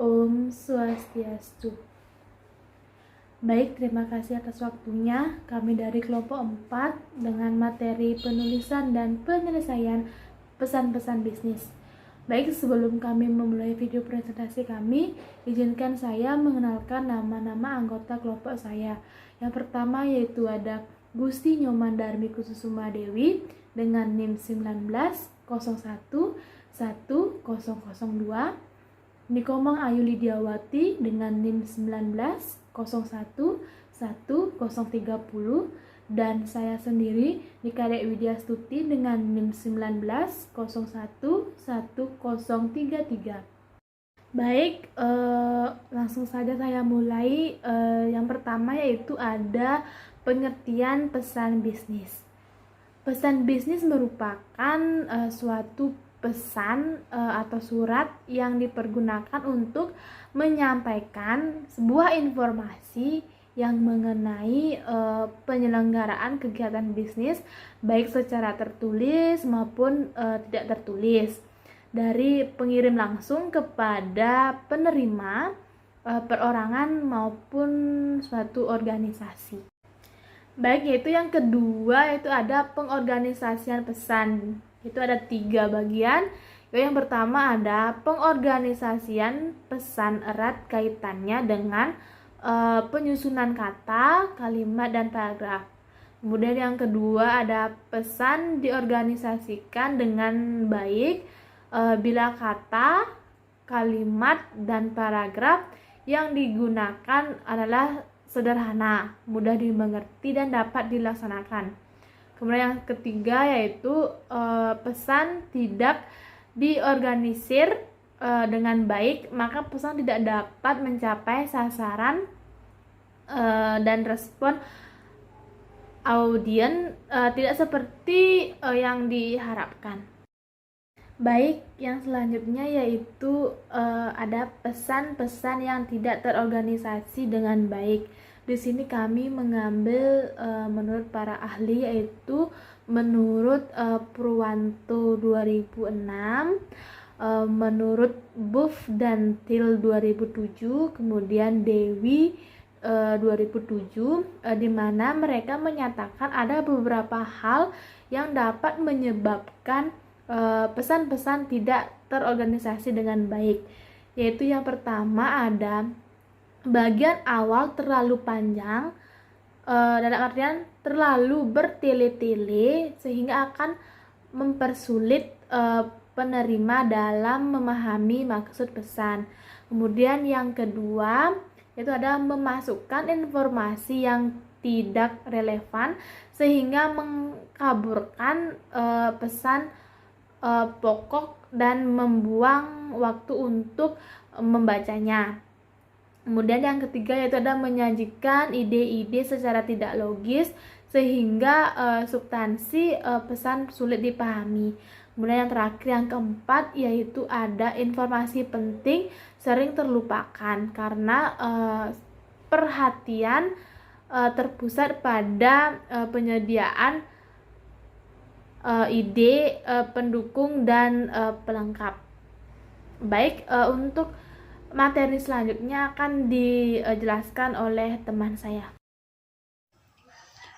Om Swastiastu. Baik, terima kasih atas waktunya. Kami dari kelompok 4 dengan materi penulisan dan penyelesaian pesan-pesan bisnis. Baik, sebelum kami memulai video presentasi kami, izinkan saya mengenalkan nama-nama anggota kelompok saya. Yang pertama yaitu ada Gusti Nyoman Darmi Kususuma Dewi dengan NIM 19011002, Nikomang Ayu Lidiawati dengan NIM 19011030, dan saya sendiri Nikadek Widya Stuti dengan NIM 19011033. Baik, langsung saja saya mulai. Yang pertama yaitu ada pengertian pesan bisnis. Pesan bisnis merupakan suatu pesan atau surat yang dipergunakan untuk menyampaikan sebuah informasi yang mengenai penyelenggaraan kegiatan bisnis baik secara tertulis maupun tidak tertulis, dari pengirim langsung kepada penerima, perorangan maupun suatu organisasi. Baik, yaitu yang kedua yaitu ada pengorganisasian pesan. Itu ada 3 bagian. Yang pertama ada pengorganisasian pesan erat kaitannya dengan penyusunan kata, kalimat, dan paragraf. Kemudian yang kedua ada pesan diorganisasikan dengan baik bila kata, kalimat, dan paragraf yang digunakan adalah sederhana, mudah dimengerti, dan dapat dilaksanakan. Kemudian yang ketiga yaitu pesan tidak diorganisir dengan baik, maka pesan tidak dapat mencapai sasaran dan respon audien tidak seperti yang diharapkan. Baik, yang selanjutnya yaitu ada pesan-pesan yang tidak terorganisasi dengan baik. Di sini kami mengambil menurut para ahli, yaitu menurut Purwanto 2006, menurut Buff dan Til 2007, kemudian Dewi 2007, di mana mereka menyatakan ada beberapa hal yang dapat menyebabkan pesan-pesan tidak terorganisasi dengan baik, yaitu yang pertama ada bagian awal terlalu panjang, dalam artian terlalu bertele-tele sehingga akan mempersulit penerima dalam memahami maksud pesan. Kemudian yang kedua yaitu ada memasukkan informasi yang tidak relevan sehingga mengkaburkan pesan pokok dan membuang waktu untuk membacanya. Kemudian yang ketiga yaitu ada menyajikan ide-ide secara tidak logis sehingga substansi pesan sulit dipahami. Kemudian yang terakhir, yang keempat, yaitu ada informasi penting sering terlupakan karena perhatian terpusat pada penyediaan ide, pendukung, dan pelengkap. Baik, untuk materi selanjutnya akan dijelaskan oleh teman saya.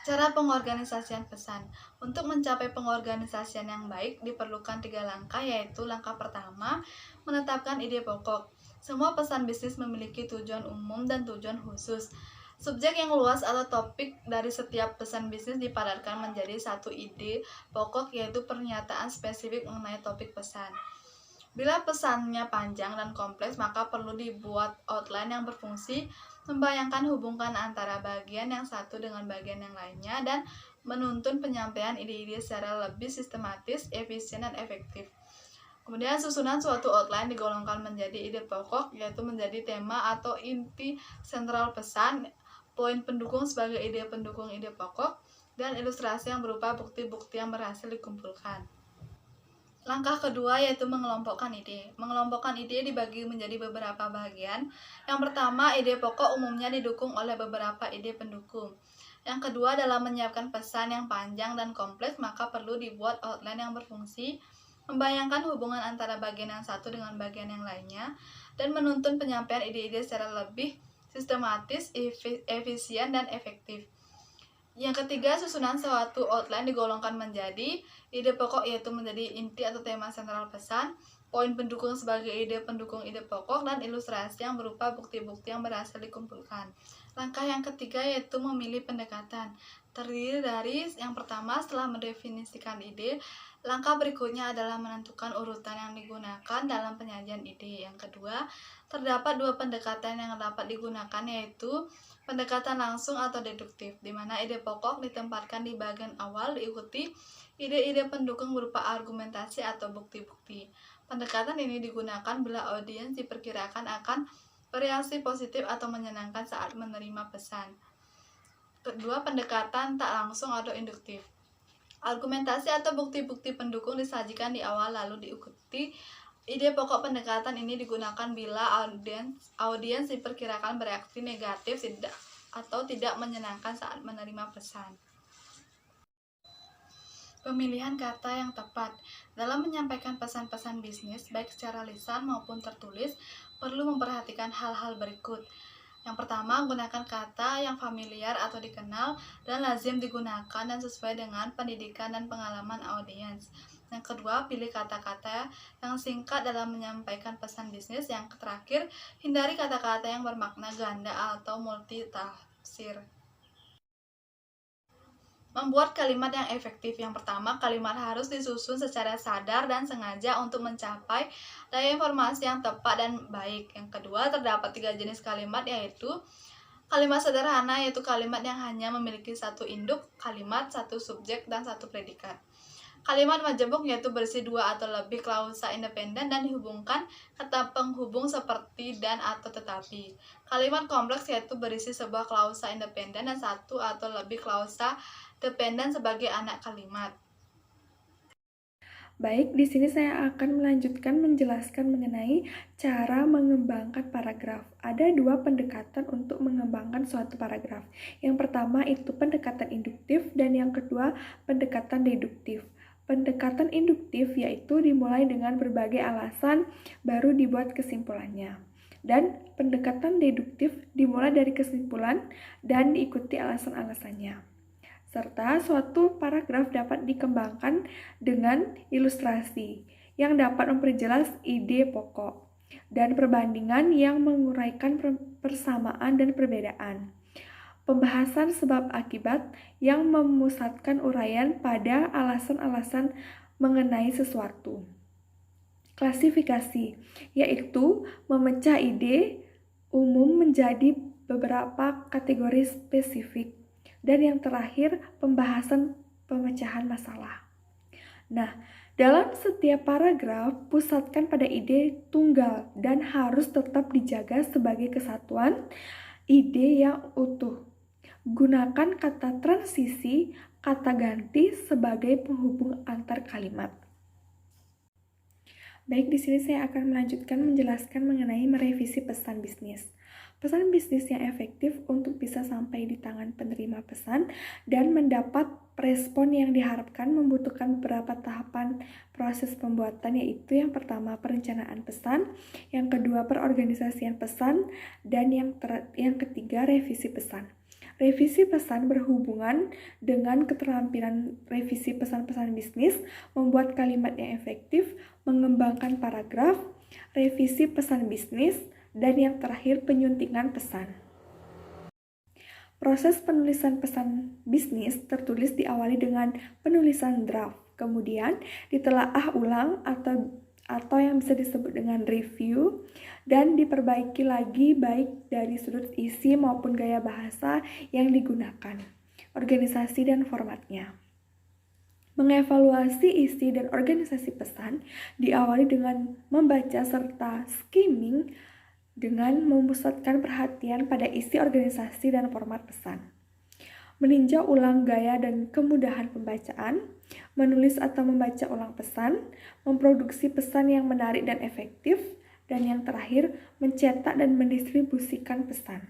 Cara pengorganisasian pesan. Untuk mencapai pengorganisasian yang baik diperlukan 3 langkah, yaitu langkah pertama, menetapkan ide pokok. Semua pesan bisnis memiliki tujuan umum dan tujuan khusus. Subjek yang luas atau topik dari setiap pesan bisnis dipadatkan menjadi satu ide pokok, yaitu pernyataan spesifik mengenai topik pesan. Bila pesannya panjang dan kompleks, maka perlu dibuat outline yang berfungsi membayangkan hubungan antara bagian yang satu dengan bagian yang lainnya dan menuntun penyampaian ide-ide secara lebih sistematis, efisien, dan efektif. Kemudian susunan suatu outline digolongkan menjadi ide pokok, yaitu menjadi tema atau inti sentral pesan, poin pendukung sebagai ide pendukung ide pokok, dan ilustrasi yang berupa bukti-bukti yang berhasil dikumpulkan. Langkah kedua yaitu mengelompokkan ide. Mengelompokkan ide dibagi menjadi beberapa bagian. Yang pertama, ide pokok umumnya didukung oleh beberapa ide pendukung. Yang kedua, dalam menyiapkan pesan yang panjang dan kompleks, maka perlu dibuat outline yang berfungsi membayangkan hubungan antara bagian yang satu dengan bagian yang lainnya dan menuntun penyampaian ide-ide secara lebih sistematis, efisien, dan efektif. Yang ketiga, susunan suatu outline digolongkan menjadi ide pokok, yaitu menjadi inti atau tema sentral pesan, poin pendukung sebagai ide pendukung ide pokok, dan ilustrasi yang berupa bukti-bukti yang berhasil dikumpulkan. Langkah yang ketiga yaitu memilih pendekatan. Terdiri dari yang pertama, setelah mendefinisikan ide, langkah berikutnya adalah menentukan urutan yang digunakan dalam penyajian ide. Yang kedua, terdapat dua pendekatan yang dapat digunakan, yaitu pendekatan langsung atau deduktif, di mana ide pokok ditempatkan di bagian awal, diikuti ide-ide pendukung berupa argumentasi atau bukti-bukti. Pendekatan ini digunakan bila audiens diperkirakan akan bereaksi positif atau menyenangkan saat menerima pesan. Kedua, pendekatan tak langsung atau induktif. Argumentasi atau bukti-bukti pendukung disajikan di awal lalu diikuti ide pokok. Pendekatan ini digunakan bila audiens diperkirakan bereaksi negatif atau tidak menyenangkan saat menerima pesan. Pemilihan kata yang tepat. Dalam menyampaikan pesan-pesan bisnis, baik secara lisan maupun tertulis, perlu memperhatikan hal-hal berikut. Yang pertama, gunakan kata yang familiar atau dikenal dan lazim digunakan dan sesuai dengan pendidikan dan pengalaman audiens. Yang kedua, pilih kata-kata yang singkat dalam menyampaikan pesan bisnis. Yang terakhir, hindari kata-kata yang bermakna ganda atau multitafsir. Membuat kalimat yang efektif. Yang pertama, kalimat harus disusun secara sadar dan sengaja untuk mencapai daya informasi yang tepat dan baik. Yang kedua, terdapat 3 jenis kalimat, yaitu kalimat sederhana, yaitu kalimat yang hanya memiliki satu induk kalimat, satu subjek, dan satu predikat. Kalimat majemuk yaitu berisi 2 atau lebih klausa independen dan dihubungkan kata penghubung seperti dan atau tetapi. Kalimat kompleks yaitu berisi sebuah klausa independen dan 1 atau lebih klausa dependen sebagai anak kalimat. Baik, di sini saya akan melanjutkan menjelaskan mengenai cara mengembangkan paragraf. Ada 2 pendekatan untuk mengembangkan suatu paragraf. Yang pertama itu pendekatan induktif dan yang kedua pendekatan deduktif. Pendekatan induktif yaitu dimulai dengan berbagai alasan baru dibuat kesimpulannya. Dan pendekatan deduktif dimulai dari kesimpulan dan diikuti alasan-alasannya. Serta suatu paragraf dapat dikembangkan dengan ilustrasi yang dapat memperjelas ide pokok dan perbandingan yang menguraikan persamaan dan perbedaan. Pembahasan sebab akibat yang memusatkan uraian pada alasan-alasan mengenai sesuatu. Klasifikasi, yaitu memecah ide umum menjadi beberapa kategori spesifik. Dan yang terakhir, pembahasan pemecahan masalah. Nah, dalam setiap paragraf, pusatkan pada ide tunggal dan harus tetap dijaga sebagai kesatuan ide yang utuh. Gunakan kata transisi, kata ganti sebagai penghubung antar kalimat. Baik, di sini saya akan melanjutkan menjelaskan mengenai merevisi pesan bisnis. Pesan bisnis yang efektif untuk bisa sampai di tangan penerima pesan dan mendapat respon yang diharapkan membutuhkan beberapa tahapan proses pembuatan, yaitu yang pertama perencanaan pesan, yang kedua perorganisasian pesan, dan yang ketiga revisi pesan. Revisi pesan berhubungan dengan keterampilan revisi pesan-pesan bisnis, membuat kalimat yang efektif, mengembangkan paragraf, revisi pesan bisnis, dan yang terakhir penyuntingan pesan. Proses penulisan pesan bisnis tertulis diawali dengan penulisan draft, kemudian ditelaah ulang atau yang bisa disebut dengan review, dan diperbaiki lagi baik dari sudut isi maupun gaya bahasa yang digunakan, organisasi dan formatnya. Mengevaluasi isi dan organisasi pesan diawali dengan membaca serta skimming dengan memusatkan perhatian pada isi, organisasi, dan format pesan. Meninjau ulang gaya dan kemudahan pembacaan, menulis atau membaca ulang pesan, memproduksi pesan yang menarik dan efektif, dan yang terakhir, mencetak dan mendistribusikan pesan.